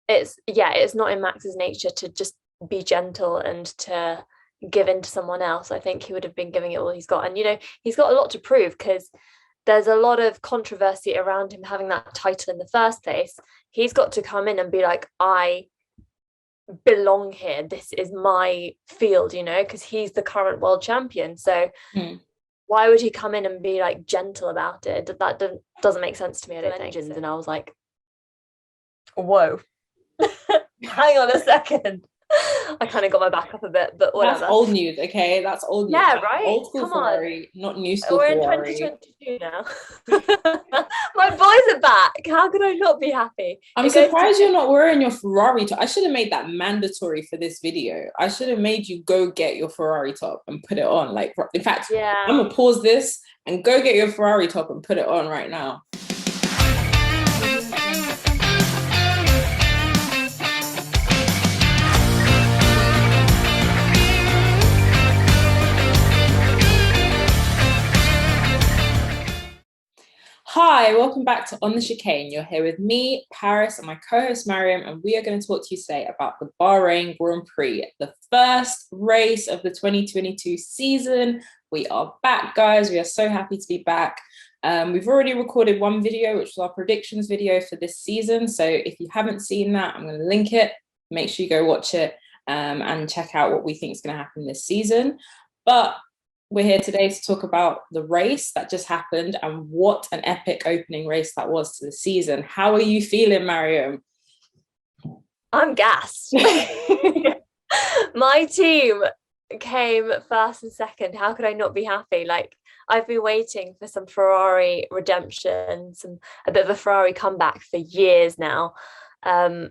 it's not in Max's nature to just be gentle and to give in to someone else. I think he would have been giving it all he's got. And, he's got a lot to prove because there's a lot of controversy around him having that title in the first place. He's got to come in and be like, I belong here. This is my field, because he's the current world champion. So why would he come in and be like gentle about it? That doesn't make sense to me. I don't think. And I was like, whoa, hang on a second. I kind of got my back up a bit, but whatever. That's old news, okay? That's old news. Yeah, That's right? old school Come Ferrari, on. not new school We're in Ferrari. 2022 now. My boys are back. How could I not be happy? I'm surprised you're not wearing your Ferrari top. I should have made that mandatory for this video. I should have made you go get your Ferrari top and put it on. Like, in fact, Yeah. I'm gonna pause this and go get your Ferrari top and put it on right now. Hi, welcome back to On the Chicane. You're here with me, Paris, and my co-host Marium, and we are going to talk to you today about the Bahrain Grand Prix, the first race of the 2022 season. We are back, guys. We are so happy to be back. We've already recorded one video, which was our predictions video for this season. So if you haven't seen that, I'm going to link it. Make sure you go watch it and check out what we think is going to happen this season. But we're here today to talk about the race that just happened and what an epic opening race that was to the season. How are you feeling, Marium? I'm gassed. My team came first and second. How could I not be happy? Like, I've been waiting for some Ferrari redemption, a bit of a Ferrari comeback for years now. And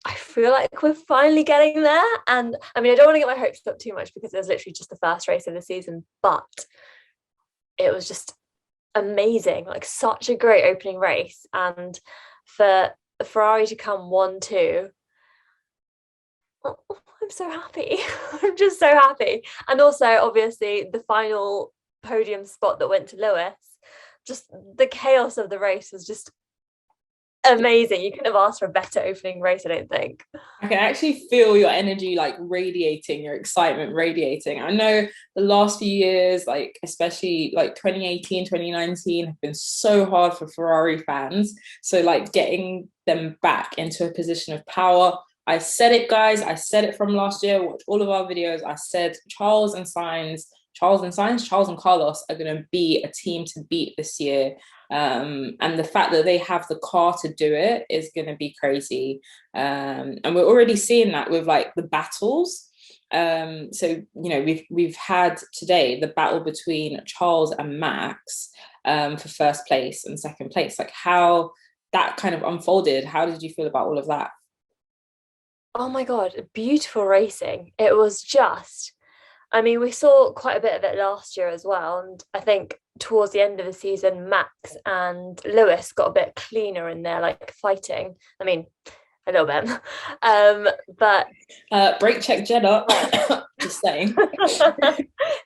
I feel like we're finally getting there. And I mean, I don't want to get my hopes up too much because it was literally just the first race of the season, but it was just amazing. Like, such a great opening race. And for Ferrari to come 1-2, I'm so happy. I'm just so happy. And also, obviously, the final podium spot that went to Lewis, just the chaos of the race was just amazing. You couldn't have asked for a better opening race, I don't think. I can actually feel your energy like radiating, your excitement radiating. I know the last few years, like especially like 2018, 2019 have been so hard for Ferrari fans. So like getting them back into a position of power. I said it, guys. I said it from last year. Watch all of our videos. I said Charles and Carlos are going to be a team to beat this year. And the fact that they have the car to do it is going to be crazy. And we're already seeing that with like the battles. So we've had today the battle between Charles and Max for first place and second place. Like how that kind of unfolded. How did you feel about all of that? Oh my God, beautiful racing. It was just, I mean, we saw quite a bit of it last year as well. And I think towards the end of the season, Max and Lewis got a bit cleaner in their like fighting. I mean, a little bit. But brake check Jeddah. Just saying.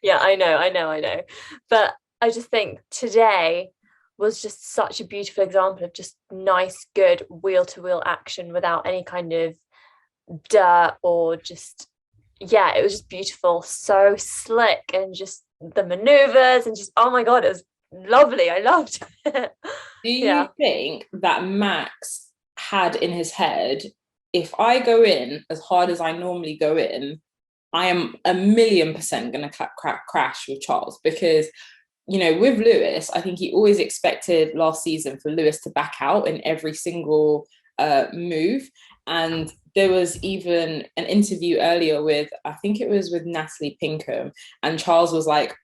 Yeah, I know. But I just think today was just such a beautiful example of just nice, good wheel-to-wheel action without any kind of dirt or just, yeah, it was just beautiful, so slick, and just the maneuvers and just, oh my God, it was lovely. I loved it. Do you think that Max had in his head, if I go in as hard as I normally go in, I am 1,000,000% going to crash with Charles? Because with Lewis, I think he always expected last season for Lewis to back out in every single move. And there was even an interview earlier with, I think it was with Natalie Pinkham, and Charles was like,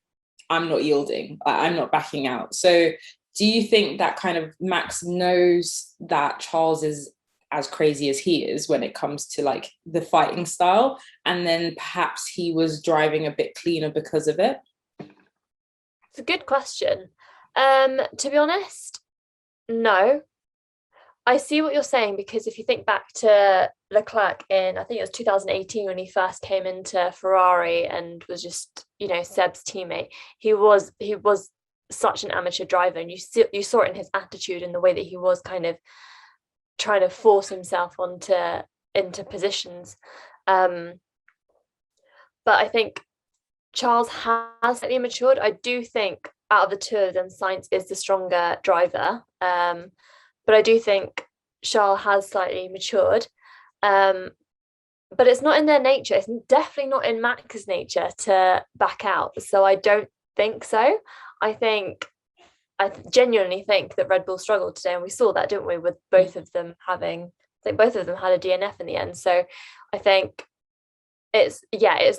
I'm not yielding, I'm not backing out. So do you think that kind of Max knows that Charles is as crazy as he is when it comes to like the fighting style, and then perhaps he was driving a bit cleaner because of it? It's a good question. To be honest, no. I see what you're saying, because if you think back to Leclerc in, I think it was 2018 when he first came into Ferrari and was just, Seb's teammate, he was such an amateur driver, and you saw it in his attitude and the way that he was kind of trying to force himself into positions. Um, but I think Charles has slightly matured. I do think out of the two of them, Sainz is the stronger driver. But I do think Charles has slightly matured. Um, but it's not in their nature. It's definitely not in Max's nature to back out. So I don't think so. I think I genuinely think that Red Bull struggled today, and we saw that, didn't we, with both of them having. I think both of them had a DNF in the end. So I think it's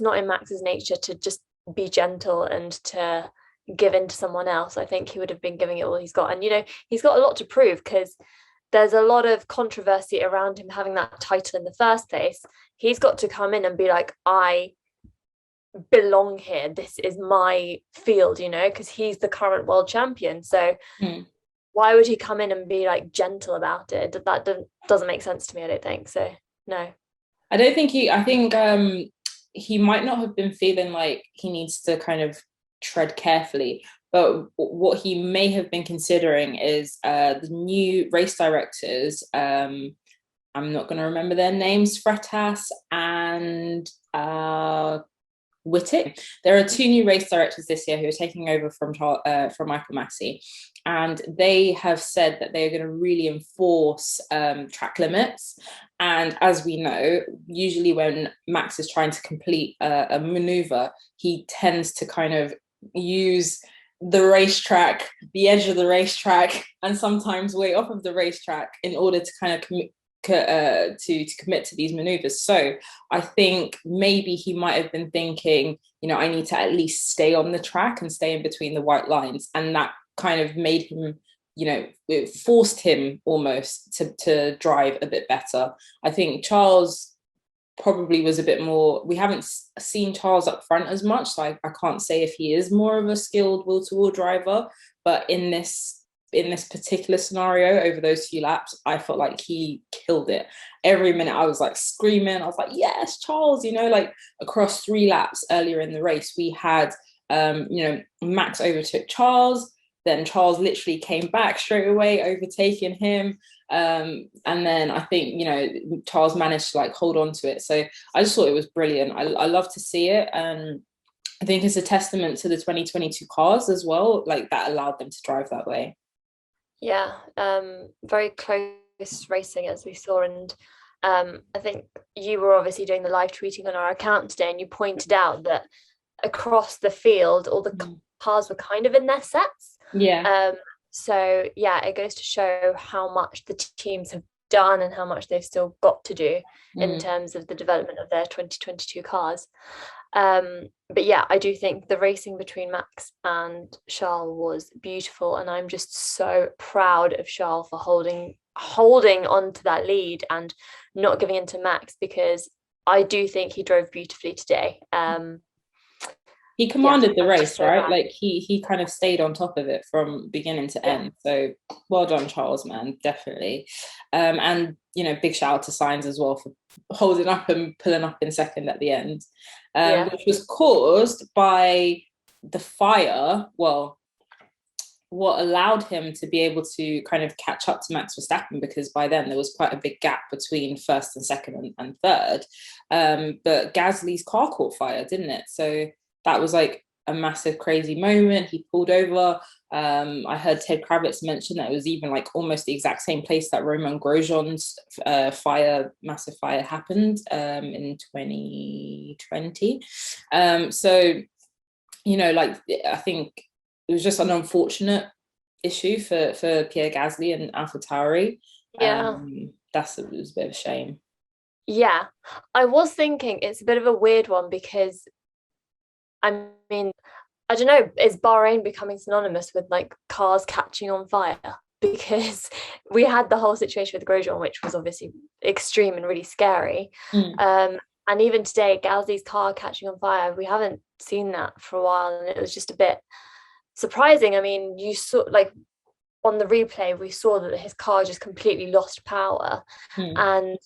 not in Max's nature to just be gentle and to give in to someone else. I think he would have been giving it all he's got, and he's got a lot to prove because there's a lot of controversy around him having that title in the first place. He's got to come in and be like, I belong here. This is my field, because he's the current world champion. So why would he come in and be like gentle about it? That doesn't make sense to me, I don't think. So no. I don't think I think he might not have been feeling like he needs to kind of tread carefully, but what he may have been considering is the new race directors. I'm not going to remember their names, Freitas and Wittig. There are two new race directors this year who are taking over from Michael Massey, and they have said that they are going to really enforce track limits. And as we know, usually when Max is trying to complete a maneuver, he tends to kind of use the racetrack, the edge of the racetrack, and sometimes way off of the racetrack in order to kind of to commit to these maneuvers. So I think maybe he might have been thinking, I need to at least stay on the track and stay in between the white lines, and that kind of made him, it forced him almost to drive a bit better. I think Charles probably was a bit more, we haven't seen Charles up front as much, so I can't say if he is more of a skilled wheel-to-wheel driver, but in this particular scenario over those few laps, I felt like he killed it. Every minute I was like screaming, I was like, yes, Charles, like across 3 laps earlier in the race, we had Max overtook Charles, then Charles literally came back straight away, overtaking him. And then I think, Charles managed to like hold on to it. So I just thought it was brilliant. I love to see it. And I think it's a testament to the 2022 cars as well, like that allowed them to drive that way. Yeah, very close racing as we saw. And I think you were obviously doing the live tweeting on our account today, and you pointed out that across the field, all the cars were kind of in their sets. Yeah. So yeah, it goes to show how much the teams have done and how much they've still got to do in terms of the development of their 2022 cars. But yeah, I do think the racing between Max and Charles was beautiful, and I'm just so proud of Charles for holding on to that lead and not giving in to Max, because I do think he drove beautifully today. He commanded the race, right? Bad. Like he kind of stayed on top of it from beginning to end. So well done, Charles, man, definitely. And big shout out to Sainz as well for holding up and pulling up in second at the end, which was caused by the fire. Well, what allowed him to be able to kind of catch up to Max Verstappen, because by then there was quite a big gap between first and second and third. But Gasly's car caught fire, didn't it? So that was like a massive, crazy moment. He pulled over. I heard Ted Kravitz mention that it was even like almost the exact same place that Romain Grosjean's massive fire happened in 2020. So, like I think it was just an unfortunate issue for Pierre Gasly and AlphaTauri. Yeah. It was a bit of a shame. Yeah. I was thinking it's a bit of a weird one because I mean, I don't know, is Bahrain becoming synonymous with like cars catching on fire? Because we had the whole situation with Grosjean, which was obviously extreme and really scary. And even today, Gasly's car catching on fire, we haven't seen that for a while, and it was just a bit surprising. I mean, you saw like on the replay, we saw that his car just completely lost power. And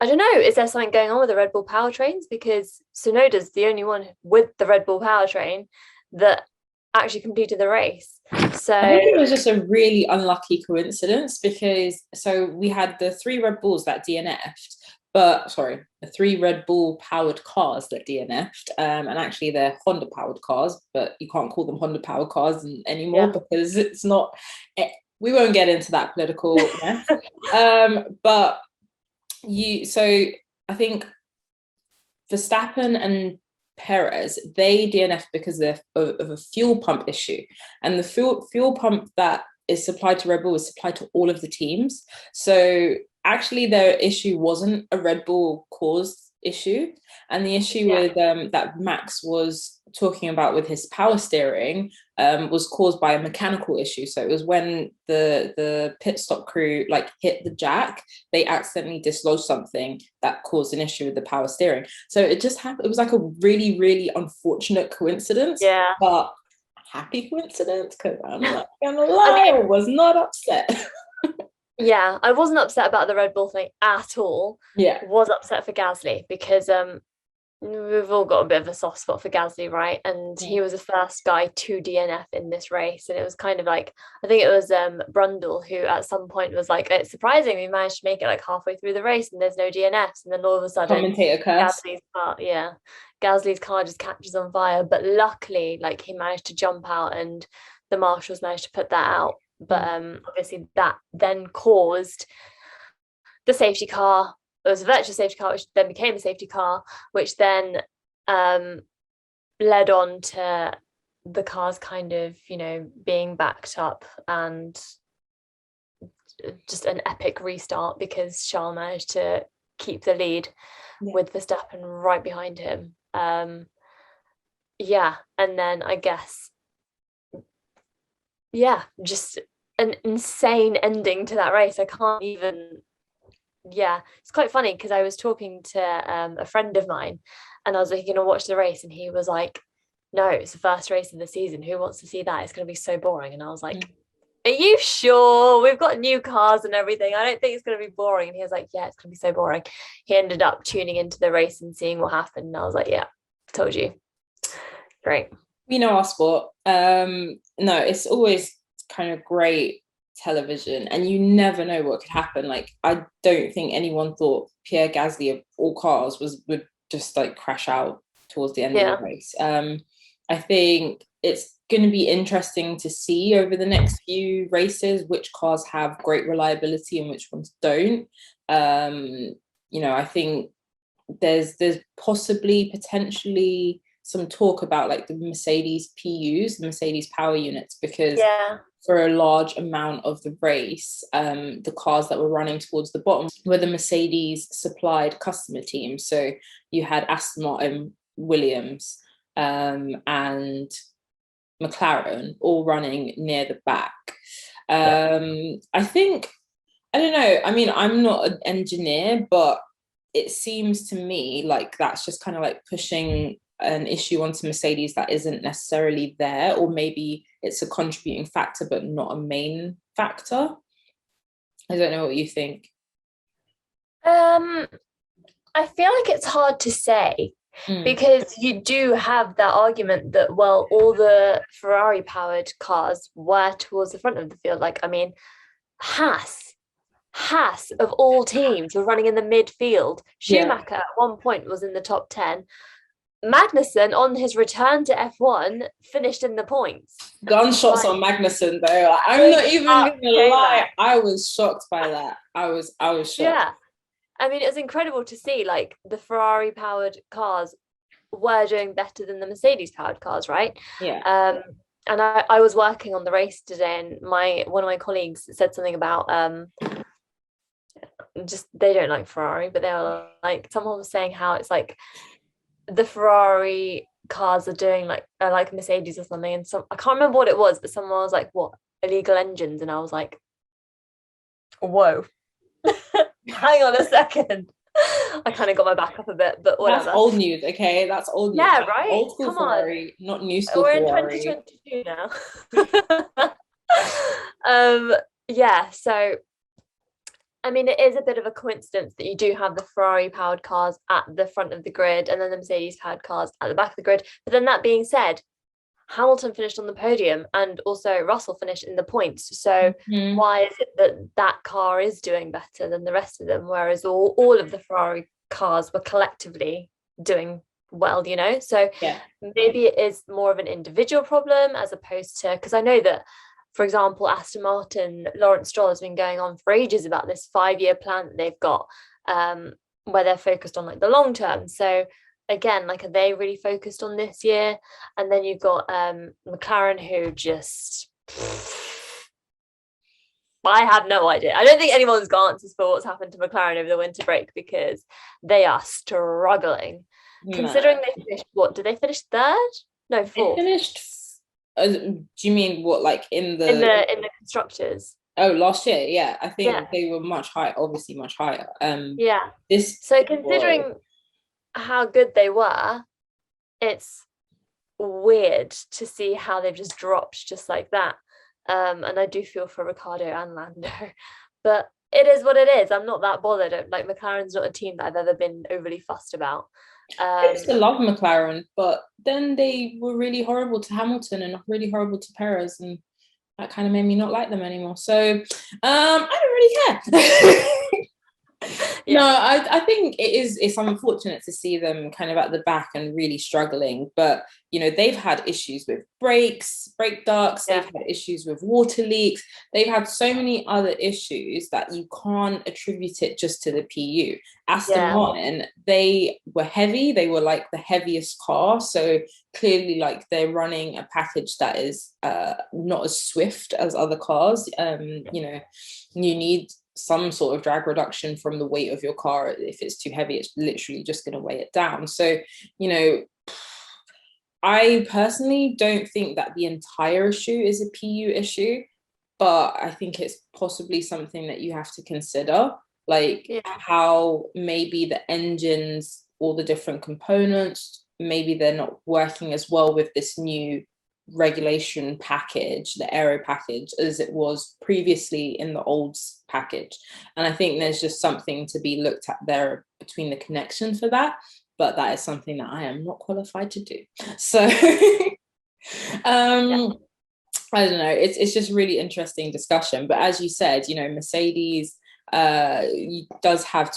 I don't know, is there something going on with the Red Bull powertrains? Because Tsunoda's the only one with the Red Bull powertrain that actually completed the race. So I think it was just a really unlucky coincidence because so we had the 3 Red Bulls that DNF'd, but sorry, the 3 Red Bull powered cars that DNF'd, and actually they're Honda powered cars, but you can't call them Honda powered cars anymore because it's not. We won't get into that political mess. But so I think Verstappen and Perez, they DNF because of a fuel pump issue. And the fuel pump that is supplied to Red Bull is supplied to all of the teams. So actually their issue wasn't a Red Bull caused issue. And the issue with that Max was talking about with his power steering was caused by a mechanical issue. So it was when the pit stop crew like hit the jack, they accidentally dislodged something that caused an issue with the power steering. So it just happened. It was like a really, really unfortunate coincidence. yeah, but happy coincidence because I'm not gonna lie, I was not upset. Yeah, I wasn't upset about the Red Bull thing at all. Yeah. Was upset for Gasly because we've all got a bit of a soft spot for Gasly, right? And he was the first guy to DNF in this race. And it was kind of like, I think it was Brundle who at some point was like, it's surprising we managed to make it like halfway through the race and there's no DNFs. And then all of a sudden Commentator curse. Gasly's car just catches on fire. But luckily, like he managed to jump out and the marshals managed to put that out. But obviously that then caused the safety car. It was a virtual safety car, which then became a safety car, which then led on to the cars kind of, being backed up and just an epic restart because Charles managed to keep the lead with Verstappen right behind him. And then I guess, just an insane ending to that race. I can't even. It's quite funny because I was talking to a friend of mine and I was like, watch the race, and he was like, no, it's the first race of the season, who wants to see that? It's going to be so boring. And I was like, are you sure? We've got new cars and everything, I don't think it's going to be boring. And he was like, yeah, it's going to be so boring. He ended up tuning into the race and seeing what happened, and I was like, yeah, I told you. Great. We know our sport. No, it's always kind of great television and you never know what could happen. Like I don't think anyone thought Pierre Gasly of all cars would just like crash out towards the end of the race. I think it's going to be interesting to see over the next few races which cars have great reliability and which ones don't. I think there's potentially some talk about like the Mercedes PUs, the Mercedes power units, because for a large amount of the race, the cars that were running towards the bottom were the Mercedes supplied customer teams. So you had Aston Martin, Williams, and McLaren all running near the back. I think, I don't know, I mean, I'm not an engineer, but it seems to me like that's just kind of like pushing an issue onto Mercedes that isn't necessarily there, or maybe it's a contributing factor but not a main factor. I don't know what you think. I feel like it's hard to say because you do have that argument that, well, all the Ferrari powered cars were towards the front of the field. Like, I mean, Haas of all teams were running in the midfield. Schumacher at one point was in the top 10. Magnussen on his return to F1 finished in the points. Gunshots on Magnussen though. Like, I'm not even gonna lie. I was shocked by that. I was shocked. Yeah. I mean, it was incredible to see like the Ferrari powered cars were doing better than the Mercedes powered cars, right? Yeah. And I was working on the race today, and one of my colleagues said something about just they don't like Ferrari, but they were like, someone was saying how it's like the Ferrari cars are doing like Mercedes or something, and I can't remember what it was, but someone was like, what, illegal engines? And I was like, whoa. Hang on a second. I kind of got my back up a bit, but whatever. That's old news, okay? That's old news. Yeah, That's right? old school Come Ferrari, on. not new school We're Ferrari. in 2022 now. So I mean, it is a bit of a coincidence that you do have the Ferrari powered cars at the front of the grid and then the Mercedes powered cars at the back of the grid. But then that being said, Hamilton finished on the podium and also Russell finished in the points. So Mm-hmm. why is it that that car is doing better than the rest of them, whereas all of the Ferrari cars were collectively doing well, you know? So Yeah. maybe it is more of an individual problem as opposed to, because I know that, for example, Aston Martin, Lawrence Stroll has been going on for ages about this 5-year plan that they've got, where they're focused on like the long term. So again, like, are they really focused on this year? And then you've got McLaren, who just I have no idea. I don't think anyone's got answers for what's happened to McLaren over the winter break, because they are struggling. Considering they finished, what did they finish, third? No, They fourth. finished. Do you mean what, like in in the? the constructors. Oh, last year, yeah. I Yeah, think they were much higher, obviously much higher. yeah. This So was. considering how good they were, it's weird to see how they've just dropped just like that. And I do feel for Ricardo and Lando, but it is what it is. I'm not that bothered. Like, McLaren's not a team that I've ever been overly fussed about. I used to love McLaren, but then they were really horrible to Hamilton and really horrible to Perez, and that kind of made me not like them anymore. So I don't really care. Yeah. No, I think it's unfortunate to see them kind of at the back and really struggling. But they've had issues with brake ducts, they've Yeah. had issues with water leaks, they've had so many other issues that you can't attribute it just to the PU. Aston Martin, they were heavy, they were like the heaviest car. So clearly, like, they're running a package that is not as swift as other cars. You need some sort of drag reduction from the weight of your car. If it's too heavy, it's literally just going to weigh it down. So, I personally don't think that the entire issue is a PU issue, but I think it's possibly something that you have to consider, like how maybe the engines, all the different components, maybe they're not working as well with this new regulation package, the aero package, as it was previously in the old package. And I think there's just something to be looked at there between the connection for that, but that is something that I am not qualified to do. So I don't know, it's just really interesting discussion. But as you said, Mercedes does have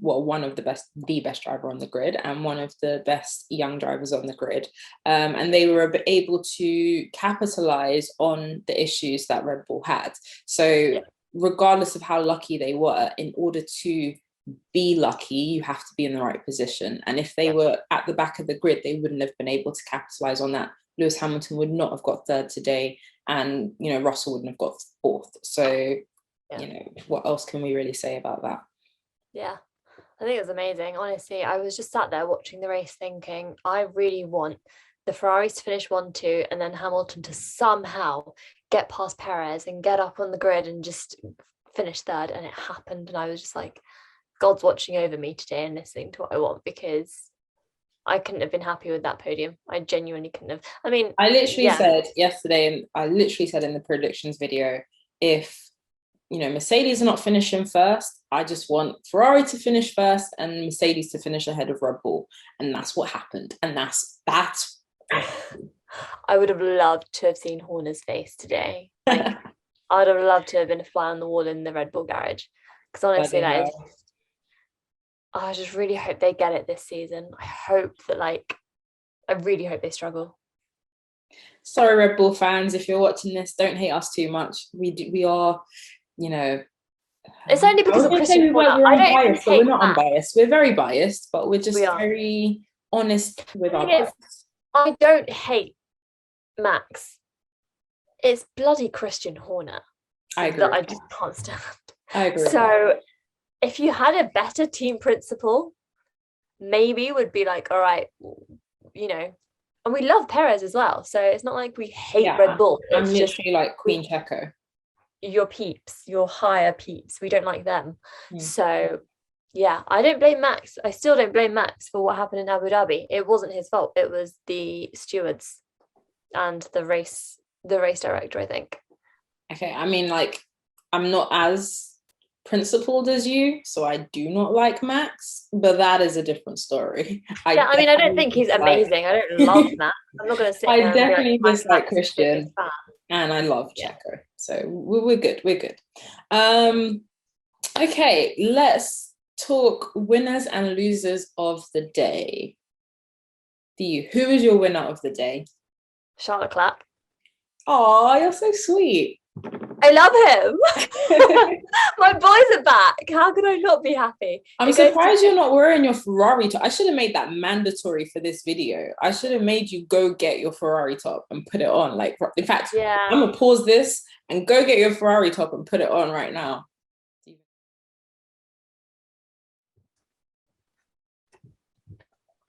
one of the best driver on the grid and one of the best young drivers on the grid, and they were able to capitalize on the issues that Red Bull had. So regardless of how lucky they were, in order to be lucky, you have to be in the right position. And if they were at the back of the grid, they wouldn't have been able to capitalize on that. Lewis Hamilton would not have got third today, and Russell wouldn't have got fourth. So what else can we really say about that? Yeah, I think it was amazing. Honestly, I was just sat there watching the race thinking, I really want the Ferraris to finish 1-2 and then Hamilton to somehow get past Perez and get up on the grid and just finish third. And it happened, and I was just like, God's watching over me today and listening to what I want, because I couldn't have been happy with that podium. I genuinely couldn't have. I mean, I literally said yesterday, and I literally said in the predictions video, if Mercedes are not finishing first, I just want Ferrari to finish first and Mercedes to finish ahead of Red Bull. And that's what happened. And that's I would have loved to have seen Horner's face today. Like, I would have loved to have been a fly on the wall in the Red Bull garage. Because honestly, I just really hope they get it this season. I really hope they struggle. Sorry, Red Bull fans, if you're watching this, don't hate us too much. We are, it's only because of Christian Horner. We're unbiased, but we're not unbiased. We're very biased, but we're just very honest with our bias. I don't hate Max. It's bloody Christian Horner that I just can't stand. I agree. So if you had a better team principal, maybe would be like, all right, and we love Perez as well. So it's not like we hate Red Bull. I'm literally like Queen Checo. Your peeps, your higher peeps. We don't like them. So yeah, I don't blame Max. I still don't blame Max for what happened in Abu Dhabi. It wasn't his fault. It was the stewards and the race director, I think. Okay, I mean, like, I'm not as principled as you, so I do not like Max, but that is a different story. Yeah, I mean, I don't think he's amazing. I don't love Matt. I'm not going to sit I here and be like, definitely I'm dislike Max's biggest Christian, fan. and I love Yeah. Checo. So we're good. We're good. Okay, let's talk winners and losers of the day. Who is your winner of the day? Charlotte Clapp. Oh, you're so sweet. I love him. My boys are back. How could I not be happy? I'm surprised you're not wearing your Ferrari top. I should have made that mandatory for this video. I should have made you go get your Ferrari top and put it on. Like, in fact, yeah. I'm gonna pause this and go get your Ferrari top and put it on right now.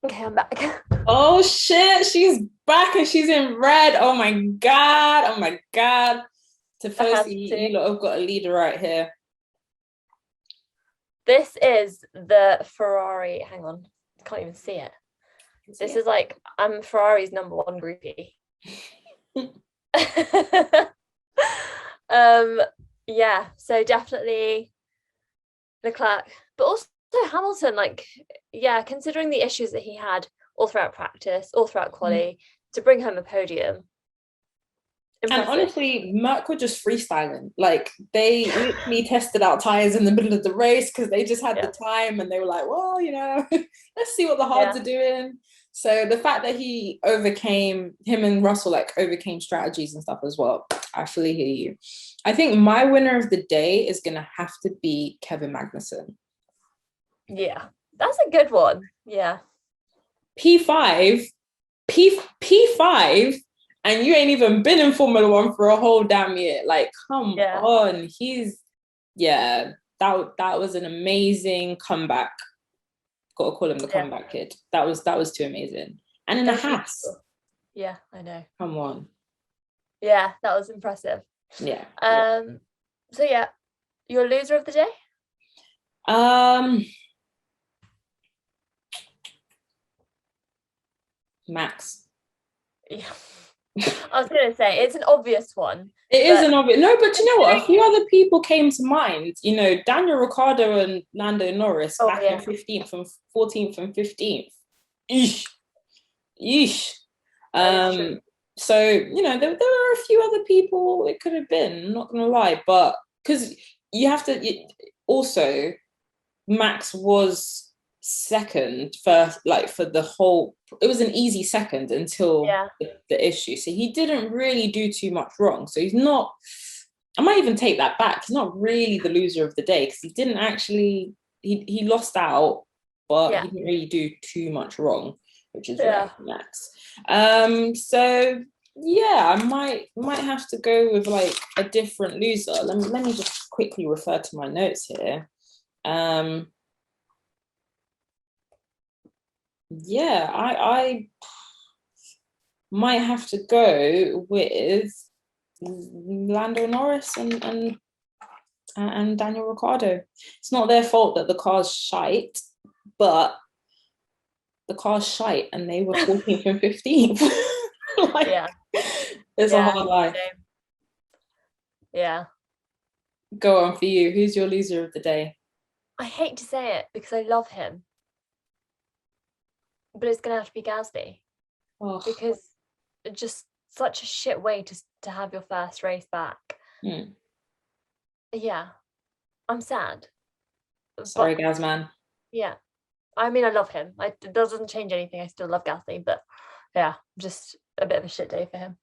Okay, I'm back. Oh shit, she's back and she's in red. Oh my god. Oh my god. Tifosi, you lot have got a leader right here. This is the Ferrari. Hang on, I can't even see it. This is like, I'm Ferrari's number one groupie. Yeah, so definitely Leclerc, but also Hamilton, like, yeah, considering the issues that he had all throughout practice, all throughout quali, to bring home a podium. Impressive. And honestly, Merc were just freestyling. Like, they literally tested out tires in the middle of the race because they just had the time, and they were like, well, you know, let's see what the hards are doing. So the fact that him and Russell like overcame strategies and stuff as well, I fully hear you. I think my winner of the day is going to have to be Kevin Magnussen. Yeah, that's a good one. Yeah. P5, and you ain't even been in Formula One for a whole damn year. Like, come on. That was an amazing comeback. Got to call him the comeback kid. That was too amazing. And in a Haas. Yeah, I know. Come on. Yeah, that was impressive. Yeah. So yeah, your loser of the day? Max. Yeah. I was going to say, it's an obvious one. It is an obvious. No, but you know what? A few other people came to mind. You know, Daniel Ricciardo and Lando Norris back in 15th and 14th and 15th. Yeesh. So, you know, there are a few other people it could have been, I'm not going to lie. But because you have to... Also, Max was second first, like for the whole... It was an easy second until the issue. So he didn't really do too much wrong. So he's not... I might even take that back. He's not really the loser of the day because he didn't actually... He lost out, but he didn't really do too much wrong, which is rare for Max. So yeah, I might have to go with like a different loser. Let me just quickly refer to my notes here. Yeah, I might have to go with Lando Norris and Daniel Ricciardo. It's not their fault that the car's shite, but the car's shite and they were 14th and 15th. Like, it's a hard life. Yeah. Go on for you. Who's your loser of the day? I hate to say it because I love him, but it's gonna have to be Gasly. Because it's just such a shit way to have your first race back. Yeah, I'm sad. Sorry, Gazman. Yeah, I mean, I love him. It doesn't change anything. I still love Gasly, but yeah, just a bit of a shit day for him.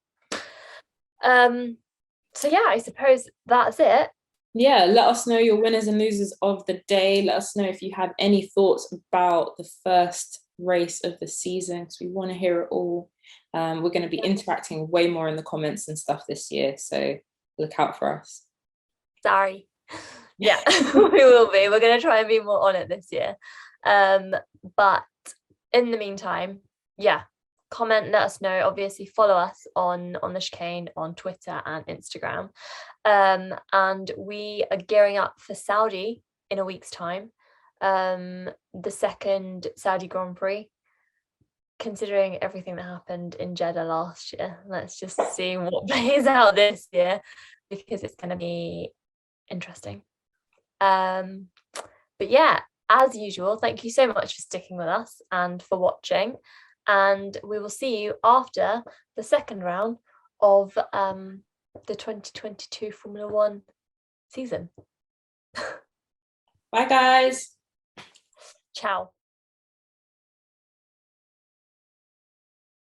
So yeah, I suppose that's it. Yeah, let us know your winners and losers of the day. Let us know if you have any thoughts about the first race of the season, because we want to hear it all. We're going to be interacting way more in the comments and stuff this year, so look out for us. Sorry. Yeah, we will be. We're going to try and be more on it this year. But in the meantime, yeah, comment, let us know. Obviously, follow us on the chicane on Twitter and Instagram. And we are gearing up for Saudi in a week's time. The second Saudi Grand Prix. Considering everything that happened in Jeddah last year, let's just see what plays out this year, because it's going to be interesting. But yeah, as usual, thank you so much for sticking with us and for watching. And we will see you after the second round of the 2022 Formula One season. Bye, guys. Ciao.